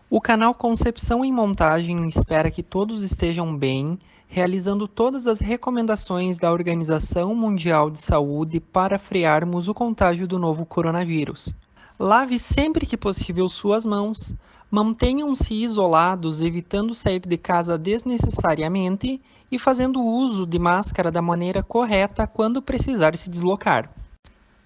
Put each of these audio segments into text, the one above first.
O canal Concepção em Montagem espera que todos estejam bem, realizando todas as recomendações da Organização Mundial de Saúde para frearmos o contágio do novo coronavírus. Lave sempre que possível suas mãos, mantenham-se isolados, evitando sair de casa desnecessariamente e fazendo uso de máscara da maneira correta quando precisar se deslocar.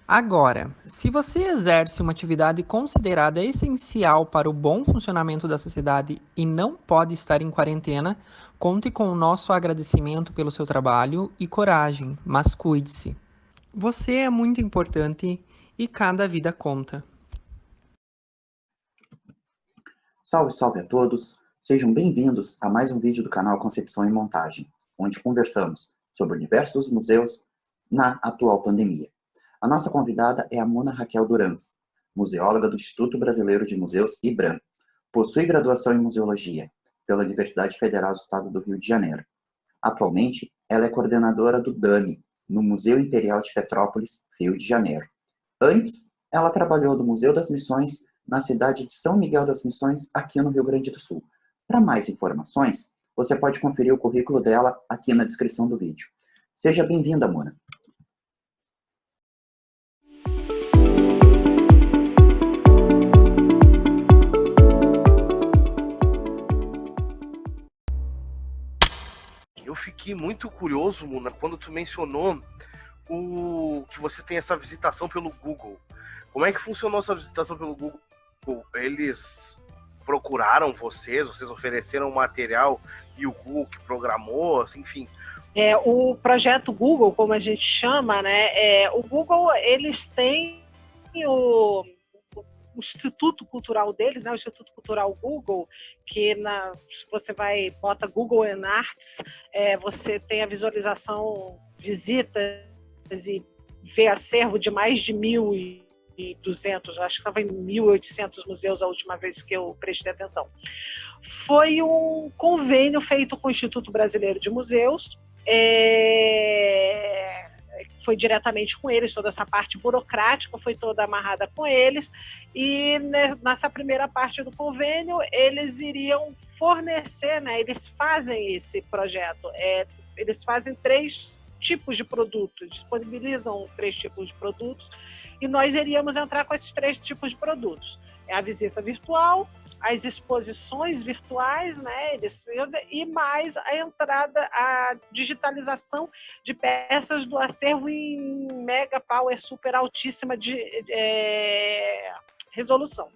Agora, se você exerce uma atividade considerada essencial para o bom funcionamento da sociedade e não pode estar em quarentena, conte com o nosso agradecimento pelo seu trabalho e coragem, mas cuide-se. Você é muito importante e cada vida conta. Salve, salve a todos! Sejam bem-vindos a mais um vídeo do canal Concepção em Montagem, onde conversamos sobre o universo dos museus na atual pandemia. A nossa convidada é a Mona Raquel Durans, museóloga do Instituto Brasileiro de Museus, IBRAM. Possui graduação em Museologia pela Universidade Federal do Estado do Rio de Janeiro. Atualmente, ela é coordenadora do DAMI, no Museu Imperial de Petrópolis, Rio de Janeiro. Antes, ela trabalhou no Museu das Missões, na cidade de São Miguel das Missões, aqui no Rio Grande do Sul. Para mais informações, você pode conferir o currículo dela aqui na descrição do vídeo. Seja bem-vinda, Mona. Eu fiquei muito curioso, Muna, quando tu mencionou que você tem essa visitação pelo Google. Como é que funcionou essa visitação pelo Google? Eles procuraram vocês ofereceram material e o Google que programou, enfim. O projeto Google, como a gente chama, né? O Google, eles têm o Instituto Cultural deles, né, o Instituto Cultural Google, que se você bota Google and Arts, você tem a visualização, visitas e vê acervo de mais de 1.200, acho que estava em 1.800 museus a última vez que eu prestei atenção. Foi um convênio feito com o Instituto Brasileiro de Museus, foi diretamente com eles, toda essa parte burocrática foi toda amarrada com eles, e nessa primeira parte do convênio eles iriam fornecer, né, eles fazem esse projeto, eles fazem 3 tipos de produtos, disponibilizam 3 tipos de produtos, e nós iríamos entrar com esses 3 tipos de produtos. É a visita virtual, as exposições virtuais, né, e mais a entrada, a digitalização de peças do acervo em mega power super altíssima de resolução.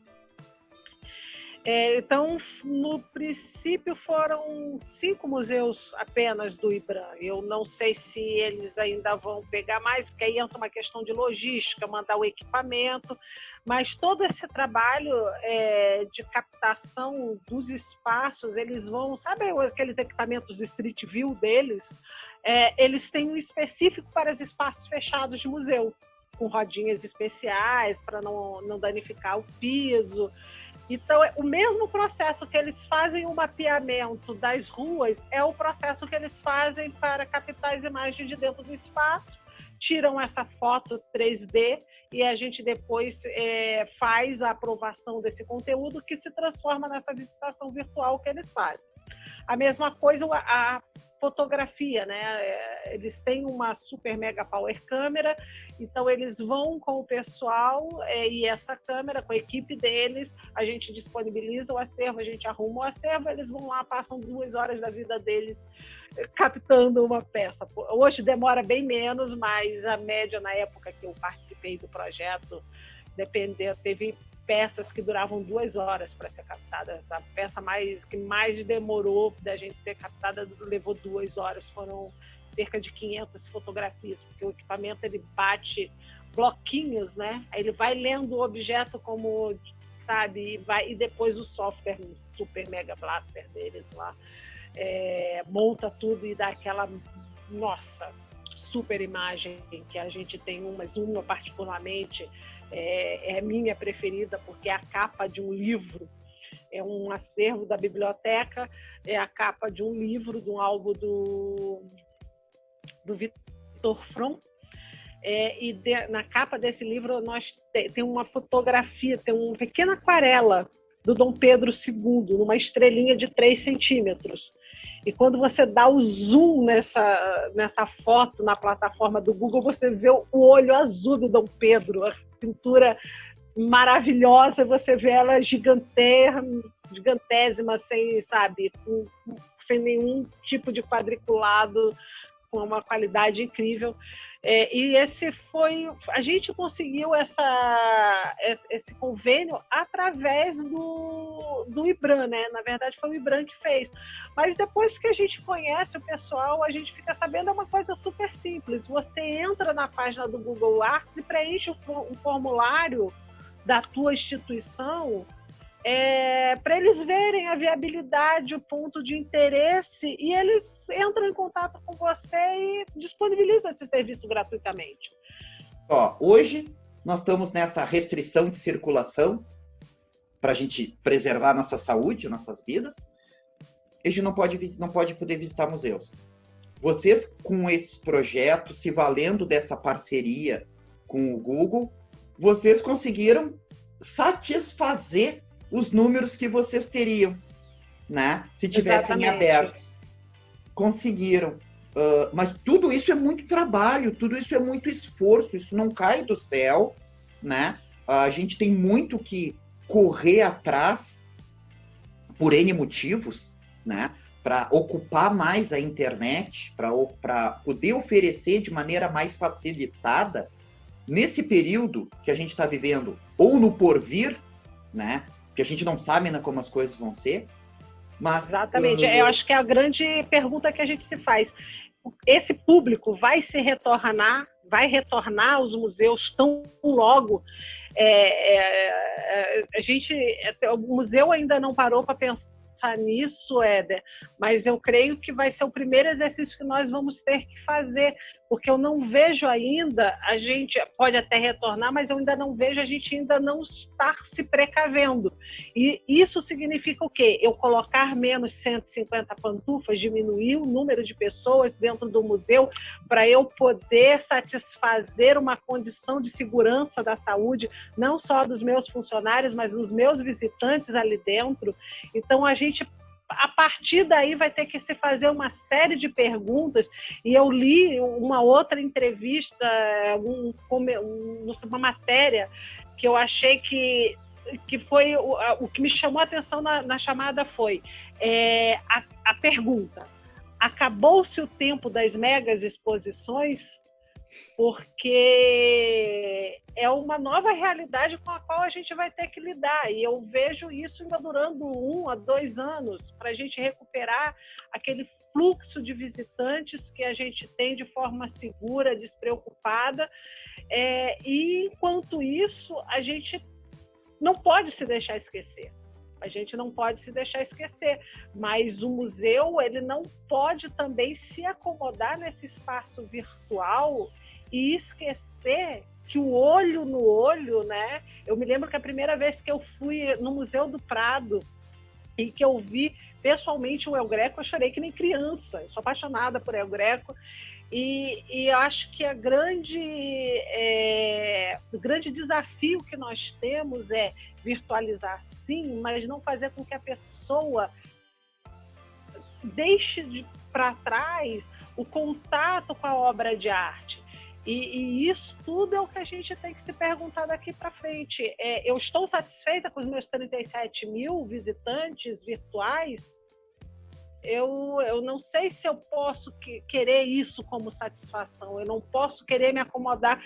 Então, no princípio, foram 5 museus apenas do IBRAM. Eu não sei se eles ainda vão pegar mais, porque aí entra uma questão de logística, mandar o equipamento, mas todo esse trabalho de captação dos espaços, eles vão, sabe aqueles equipamentos do Street View deles? Eles têm um específico para os espaços fechados de museu, com rodinhas especiais para não danificar o piso. Então, o mesmo processo que eles fazem o mapeamento das ruas é o processo que eles fazem para captar as imagens de dentro do espaço, tiram essa foto 3D e a gente depois faz a aprovação desse conteúdo que se transforma nessa visitação virtual que eles fazem. A mesma coisa, a fotografia, né? Eles têm uma super mega power câmera, então eles vão com o pessoal e essa câmera, com a equipe deles, a gente disponibiliza o acervo, a gente arruma o acervo, eles vão lá, passam 2 horas da vida deles captando uma peça. Hoje demora bem menos, mas a média na época que eu participei do projeto, teve peças que duravam 2 horas para ser captadas. A peça que mais demorou da gente ser captada levou 2 horas. Foram cerca de 500 fotografias, porque o equipamento ele bate bloquinhos, né? Aí ele vai lendo o objeto como, sabe, e depois o software super mega blaster deles lá monta tudo e dá aquela, nossa, super imagem que a gente tem uma particularmente é minha preferida, porque é a capa de um livro, é um acervo da biblioteca, é a capa de um livro, de um álbum do Victor Frum, na capa desse livro tem uma fotografia, tem uma pequena aquarela do Dom Pedro II, numa estrelinha de 3 centímetros. E quando você dá o zoom nessa foto na plataforma do Google, você vê o olho azul do Dom Pedro, a pintura maravilhosa, você vê ela gigantésima, sem nenhum tipo de quadriculado, com uma qualidade incrível. E a gente conseguiu esse convênio através do IBRAM, né? Na verdade, foi o IBRAM que fez. Mas depois que a gente conhece o pessoal, a gente fica sabendo, é uma coisa super simples. Você entra na página do Google Arts e preenche um formulário da tua instituição, para eles verem a viabilidade, o ponto de interesse, e eles entram em contato com você e disponibilizam esse serviço gratuitamente. Hoje nós estamos nessa restrição de circulação para a gente preservar nossa saúde, nossas vidas. A gente não pode poder visitar museus. Vocês, com esse projeto, se valendo dessa parceria com o Google, vocês conseguiram satisfazer os números que vocês teriam, né? Se tivessem abertos. Conseguiram. Mas tudo isso é muito trabalho, tudo isso é muito esforço, isso não cai do céu, né? A gente tem muito que correr atrás por N motivos, né? Para ocupar mais a internet, para poder oferecer de maneira mais facilitada nesse período que a gente está vivendo, ou no porvir, né? Que a gente não sabe ainda como as coisas vão ser. Mas, exatamente. Eu acho que é a grande pergunta que a gente se faz. Esse público vai retornar aos museus tão logo? O museu ainda não parou para pensar nisso, Éder, mas eu creio que vai ser o primeiro exercício que nós vamos ter que fazer, porque eu não vejo ainda, a gente pode até retornar, mas eu ainda não vejo, a gente ainda não estar se precavendo. E isso significa o quê? Eu colocar menos 150 pantufas, diminuir o número de pessoas dentro do museu, para eu poder satisfazer uma condição de segurança da saúde, não só dos meus funcionários, mas dos meus visitantes ali dentro. Então, a gente, a partir daí, vai ter que se fazer uma série de perguntas. E eu li uma outra entrevista, uma matéria, que eu achei que foi o que me chamou a atenção na chamada foi a pergunta: acabou-se o tempo das megas exposições? Porque é uma nova realidade com a qual a gente vai ter que lidar, e eu vejo isso ainda durando 1 a 2 anos, para a gente recuperar aquele fluxo de visitantes que a gente tem de forma segura, despreocupada, e enquanto isso, a gente não pode se deixar esquecer. Mas o museu, ele não pode também se acomodar nesse espaço virtual e esquecer que o olho no olho, né? Eu me lembro que a primeira vez que eu fui no Museu do Prado e que eu vi pessoalmente o El Greco, eu chorei que nem criança. Eu sou apaixonada por El Greco. E eu acho que o grande desafio que nós temos é virtualizar, sim, mas não fazer com que a pessoa deixe para trás o contato com a obra de arte. E isso tudo é o que a gente tem que se perguntar daqui para frente. Eu estou satisfeita com os meus 37 mil visitantes virtuais? Eu não sei se eu posso querer isso como satisfação. Eu não posso querer me acomodar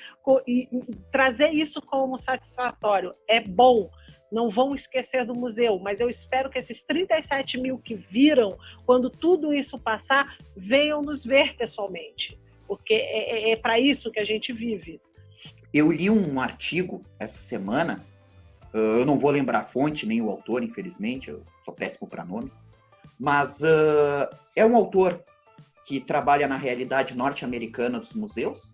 e trazer isso como satisfatório. É bom, não vão esquecer do museu, mas eu espero que esses 37 mil que viram, quando tudo isso passar, venham nos ver pessoalmente, porque é para isso que a gente vive. Eu li um artigo essa semana, eu não vou lembrar a fonte, nem o autor, infelizmente, eu sou péssimo para nomes, mas é um autor que trabalha na realidade norte-americana dos museus,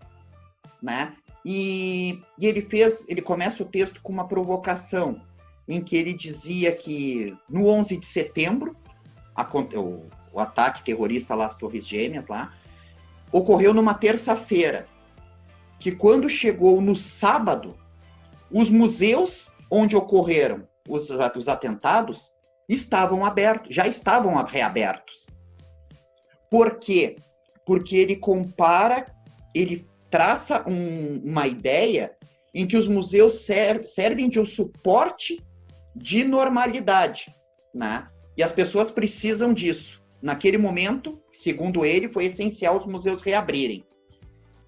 né? E ele começa o texto com uma provocação, em que ele dizia que no 11 de setembro, o ataque terrorista lá às Torres Gêmeas, lá, ocorreu numa terça-feira, que quando chegou no sábado, os museus onde ocorreram os atentados, já estavam reabertos. Por quê? Porque ele compara, ele traça uma ideia em que os museus servem de um suporte de normalidade, né? E as pessoas precisam disso. Naquele momento, segundo ele, foi essencial os museus reabrirem.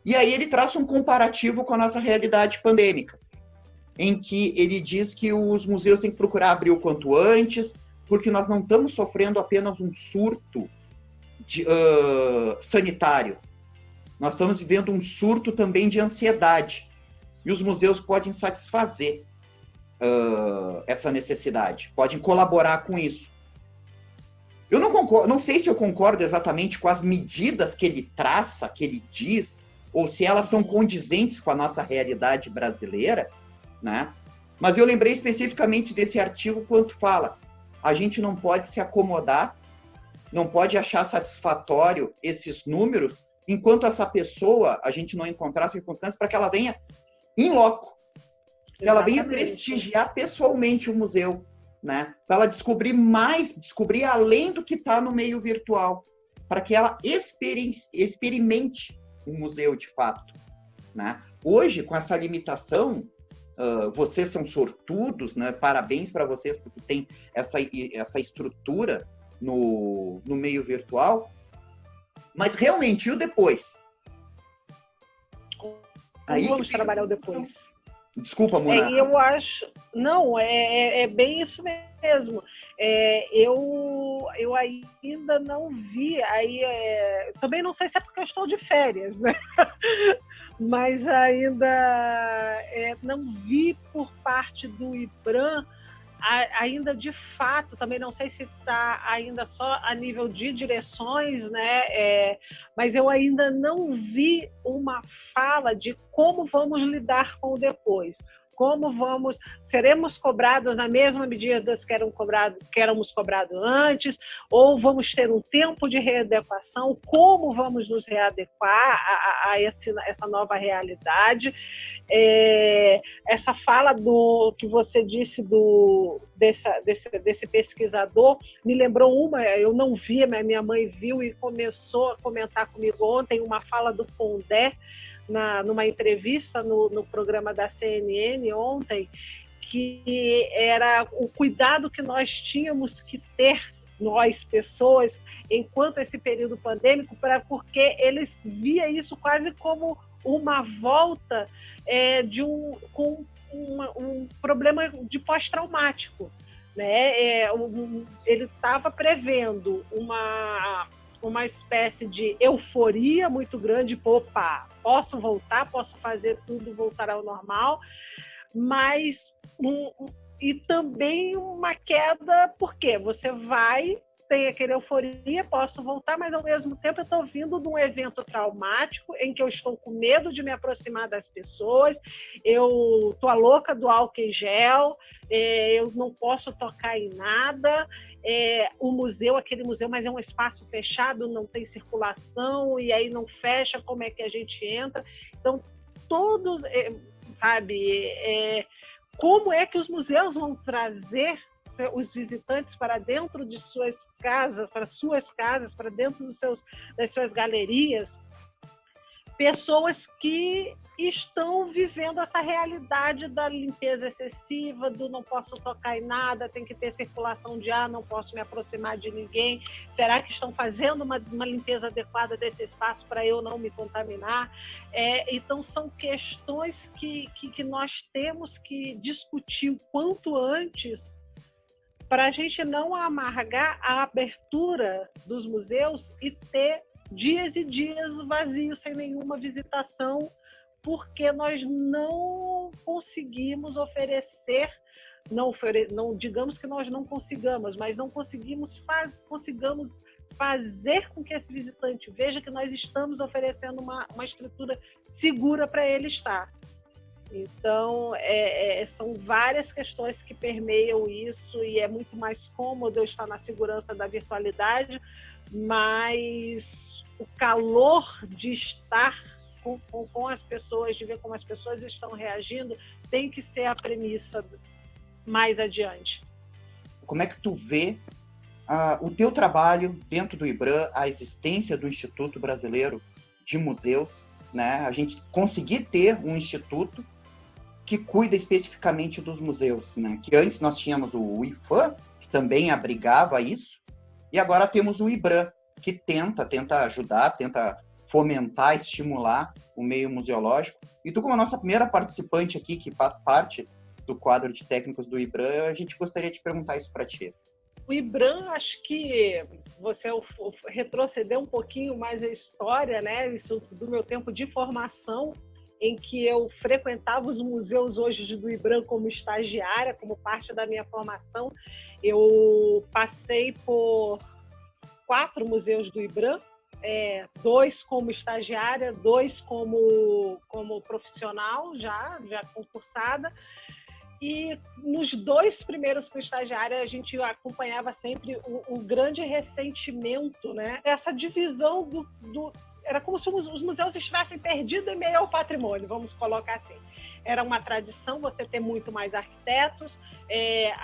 E aí ele traça um comparativo com a nossa realidade pandêmica, em que ele diz que os museus têm que procurar abrir o quanto antes, porque nós não estamos sofrendo apenas um surto sanitário. Nós estamos vivendo um surto também de ansiedade. E os museus podem satisfazer essa necessidade, podem colaborar com isso. Eu não sei se eu concordo exatamente com as medidas que ele traça, que ele diz, ou se elas são condizentes com a nossa realidade brasileira, né? Mas eu lembrei especificamente desse artigo quando fala: a gente não pode se acomodar, não pode achar satisfatório esses números, enquanto essa pessoa, a gente não encontrar circunstâncias para que ela venha in loco, que ela venha prestigiar pessoalmente o museu, né? Para ela descobrir além do que está no meio virtual, para que ela experimente o museu de fato, né? Hoje, com essa limitação, vocês são sortudos, né? Parabéns para vocês, porque tem essa estrutura no meio virtual. Mas realmente, e o depois? Aí vamos trabalhar o depois. Desculpa, Mona. Eu acho... Não, é bem isso mesmo. Eu ainda não vi, também não sei se é porque eu estou de férias, né? Mas ainda não vi por parte do IBRAM, ainda de fato, também não sei se está ainda só a nível de direções, né? Mas eu ainda não vi uma fala de como vamos lidar com o depois. Seremos cobrados na mesma medida que éramos cobrados antes, ou vamos ter um tempo de readequação, como vamos nos readequar a essa nova realidade. Essa fala que você disse desse pesquisador me lembrou eu não vi, mas minha mãe viu e começou a comentar comigo ontem, uma fala do Pondé, numa entrevista no programa da CNN ontem, que era o cuidado que nós tínhamos que ter, nós, pessoas, enquanto esse período pandêmico, porque eles via isso quase como uma volta com um problema de pós-traumático, né? Ele estava prevendo uma espécie de euforia muito grande, opa, posso voltar, posso fazer tudo, voltar ao normal, mas e também uma queda, porque você tem aquela euforia, posso voltar, mas ao mesmo tempo eu estou vindo de um evento traumático em que eu estou com medo de me aproximar das pessoas, eu estou a louca do álcool em gel, eu não posso tocar em nada, aquele museu, mas é um espaço fechado, não tem circulação, e aí não fecha, como é que a gente entra? Então, todos, como é que os museus vão trazer os visitantes para dentro de suas casas, para dentro das suas galerias, pessoas que estão vivendo essa realidade da limpeza excessiva, do não posso tocar em nada, tem que ter circulação de ar, não posso me aproximar de ninguém. Será que estão fazendo uma limpeza adequada desse espaço para eu não me contaminar? Então, são questões que nós temos que discutir o quanto antes, para a gente não amargar a abertura dos museus e ter dias e dias vazios, sem nenhuma visitação, porque nós não conseguimos oferecer, não digamos que nós não consigamos, mas não consigamos fazer com que esse visitante veja que nós estamos oferecendo uma estrutura segura para ele estar. Então, são várias questões que permeiam isso, e é muito mais cômodo eu estar na segurança da virtualidade, mas o calor de estar com as pessoas, de ver como as pessoas estão reagindo, tem que ser a premissa mais adiante. Como é que tu vê o teu trabalho dentro do IBRAM, a existência do Instituto Brasileiro de Museus, né? A gente conseguir ter um instituto que cuida especificamente dos museus, né? Que antes nós tínhamos o IFAM, que também abrigava isso, e agora temos o IBRAM, que tenta ajudar, tenta fomentar, estimular o meio museológico. E tu, como a nossa primeira participante aqui, que faz parte do quadro de técnicos do IBRAM, a gente gostaria de perguntar isso para ti. O IBRAM, acho que você retrocedeu um pouquinho mais a história, né? Isso do meu tempo de formação, em que eu frequentava os museus hoje do IBRAM como estagiária, como parte da minha formação. Eu passei por 4 museus do IBRAM, 2 como estagiária, 2 como profissional, já concursada. E nos 2 primeiros como estagiária, a gente acompanhava sempre o grande ressentimento, né? Essa divisão era como se os museus estivessem perdidos em meio ao patrimônio, vamos colocar assim. Era uma tradição você ter muito mais arquitetos,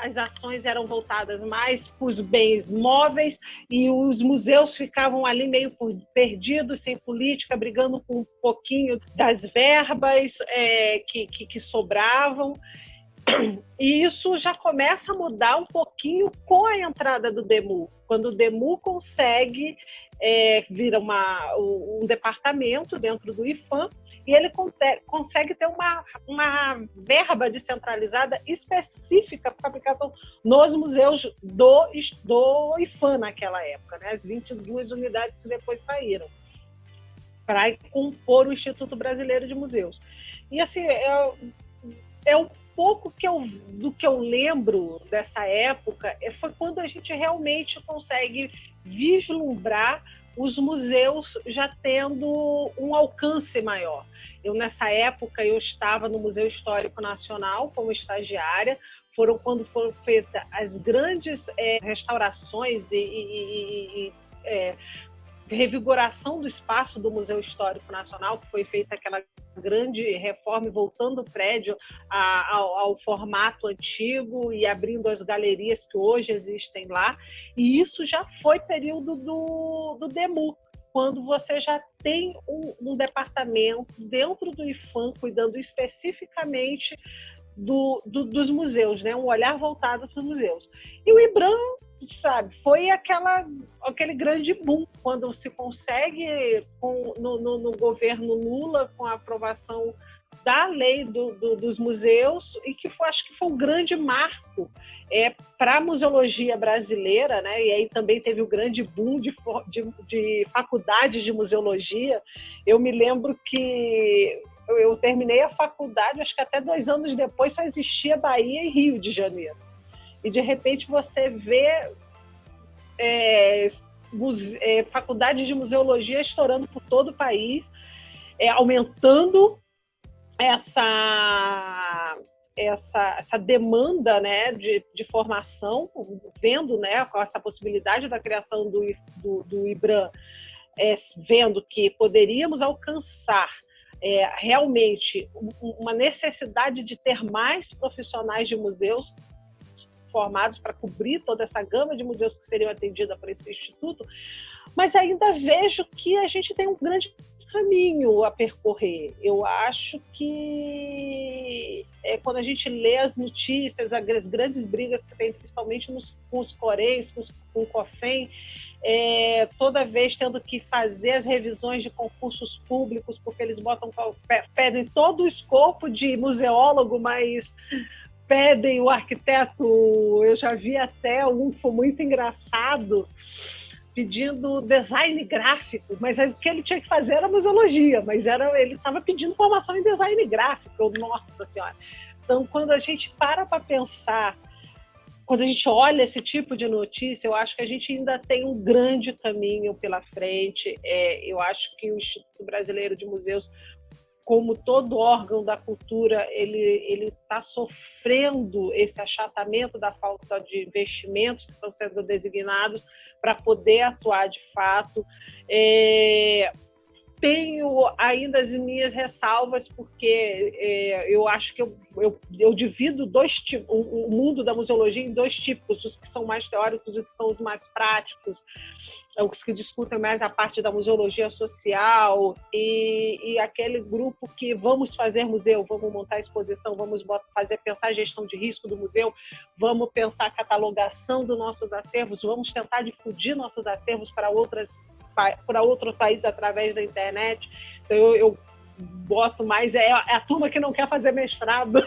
as ações eram voltadas mais para os bens móveis e os museus ficavam ali meio perdidos, sem política, brigando com um pouquinho das verbas que sobravam. E isso já começa a mudar um pouquinho com a entrada do DEMU. Quando o DEMU consegue vir um departamento dentro do IFAM e ele consegue ter uma verba descentralizada específica para aplicação nos museus do IFAM naquela época, né? As 22 unidades que depois saíram, para compor o Instituto Brasileiro de Museus. E assim, um pouco do que eu lembro dessa época foi quando a gente realmente consegue vislumbrar os museus já tendo um alcance maior. Nessa época, eu estava no Museu Histórico Nacional como estagiária, quando foram feitas as grandes restaurações e revigoração do espaço do Museu Histórico Nacional, que foi feita aquela grande reforma, voltando o prédio ao formato antigo e abrindo as galerias que hoje existem lá. E isso já foi período do DEMU, quando você já tem um departamento dentro do IFAM cuidando especificamente dos museus, né? Um olhar voltado para os museus. E o IBRAM, sabe, foi aquele grande boom quando se consegue no governo Lula, com a aprovação da lei dos museus, e que acho que foi um grande marco para a museologia brasileira, né? E aí também teve o grande boom de faculdades de museologia. Eu me lembro que eu terminei a faculdade, acho que até 2 anos depois só existia Bahia e Rio de Janeiro. E, de repente, você vê faculdades de museologia estourando por todo o país, aumentando essa demanda, né, de formação, vendo, né, com essa possibilidade da criação do IBRAM, vendo que poderíamos alcançar realmente uma necessidade de ter mais profissionais de museus formados para cobrir toda essa gama de museus que seriam atendida por esse instituto, mas ainda vejo que a gente tem um grande caminho a percorrer. Eu acho que quando a gente lê as notícias, as grandes brigas que tem, principalmente com os Correios, com o COFEM, toda vez tendo que fazer as revisões de concursos públicos, porque eles pedem todo o escopo de museólogo, mas pedem o arquiteto. Eu já vi até um que foi muito engraçado, pedindo design gráfico, mas o que ele tinha que fazer era museologia, mas ele estava pedindo formação em design gráfico. Nossa Senhora! Então, quando a gente para pensar, quando a gente olha esse tipo de notícia, eu acho que a gente ainda tem um grande caminho pela frente. Eu acho que o Instituto Brasileiro de Museus, como todo órgão da cultura, ele está sofrendo esse achatamento da falta de investimentos que estão sendo designados para poder atuar de fato. tenho ainda as minhas ressalvas, porque eu acho que eu divido o mundo da museologia em dois tipos, os que são mais teóricos e os que são os mais práticos, os que discutem mais a parte da museologia social e aquele grupo que vamos fazer museu, vamos montar exposição, vamos pensar a gestão de risco do museu, vamos pensar a catalogação dos nossos acervos, vamos tentar difundir nossos acervos para outros países através da internet. Então eu boto mais, é a turma que não quer fazer mestrado.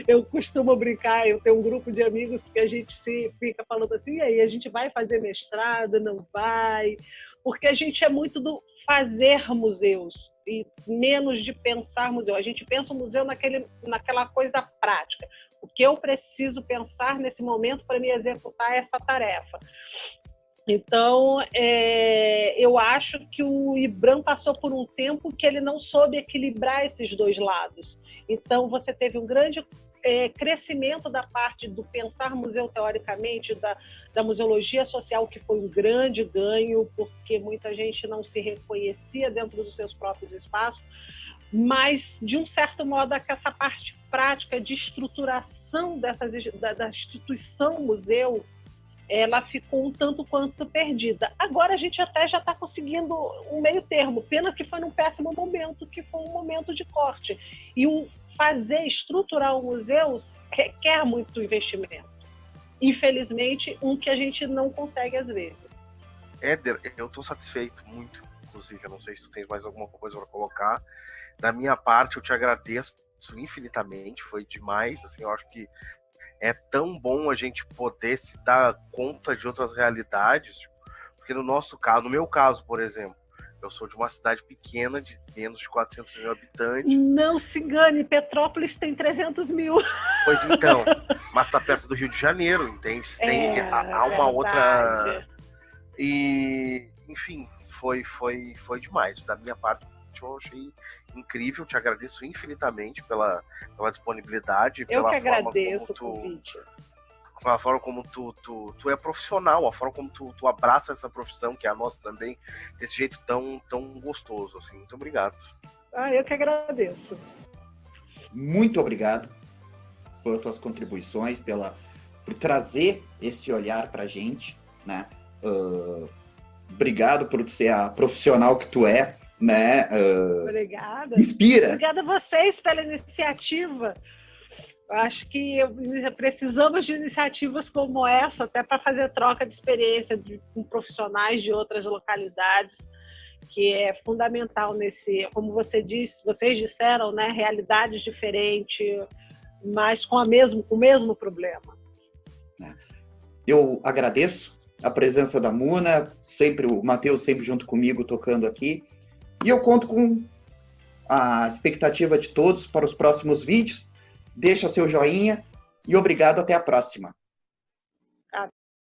Eu costumo brincar, eu tenho um grupo de amigos que a gente se fica falando assim, e aí, a gente vai fazer mestrado, não vai? Porque a gente é muito do fazer museus e menos de pensar museu. A gente pensa o museu naquela coisa prática. O que eu preciso pensar nesse momento para me executar essa tarefa? Então, eu acho que o IBRAM passou por um tempo que ele não soube equilibrar esses dois lados. Então, você teve um grande crescimento da parte do pensar museu teoricamente, da museologia social, que foi um grande ganho, porque muita gente não se reconhecia dentro dos seus próprios espaços, mas, de um certo modo, essa parte prática de estruturação da instituição museu, ela ficou um tanto quanto perdida. Agora a gente até já está conseguindo um meio termo, pena que foi num péssimo momento, que foi um momento de corte. E estruturar o museu requer muito investimento. Infelizmente, que a gente não consegue às vezes. Éder, eu estou satisfeito muito, inclusive, eu não sei se tu tens mais alguma coisa para colocar. Da minha parte, eu te agradeço infinitamente, foi demais, assim, eu acho que é tão bom a gente poder se dar conta de outras realidades, porque no meu caso, por exemplo, eu sou de uma cidade pequena, de menos de 400 mil habitantes. Não se engane, Petrópolis tem 300 mil. Pois então, mas está perto do Rio de Janeiro, entende? Há uma outra... E, enfim, foi demais. Da minha parte, eu achei incrível, te agradeço infinitamente pela disponibilidade. Eu que agradeço o convite. Pela forma como tu é profissional, a forma como tu abraça essa profissão, que é a nossa também, desse jeito tão gostoso. Assim. Muito obrigado. Eu que agradeço. Muito obrigado por tuas contribuições, por trazer esse olhar pra gente, né? Obrigado por ser a profissional que tu é, né? Obrigada. Inspira. Obrigada a vocês pela iniciativa. Eu acho que precisamos de iniciativas como essa, até para fazer troca de experiência com profissionais de outras localidades, que é fundamental como vocês disseram, né? Realidades diferentes, mas com o mesmo problema. Eu agradeço a presença da Muna, o Matheus sempre junto comigo tocando aqui. E eu conto com a expectativa de todos para os próximos vídeos. Deixa seu joinha e obrigado, até a próxima.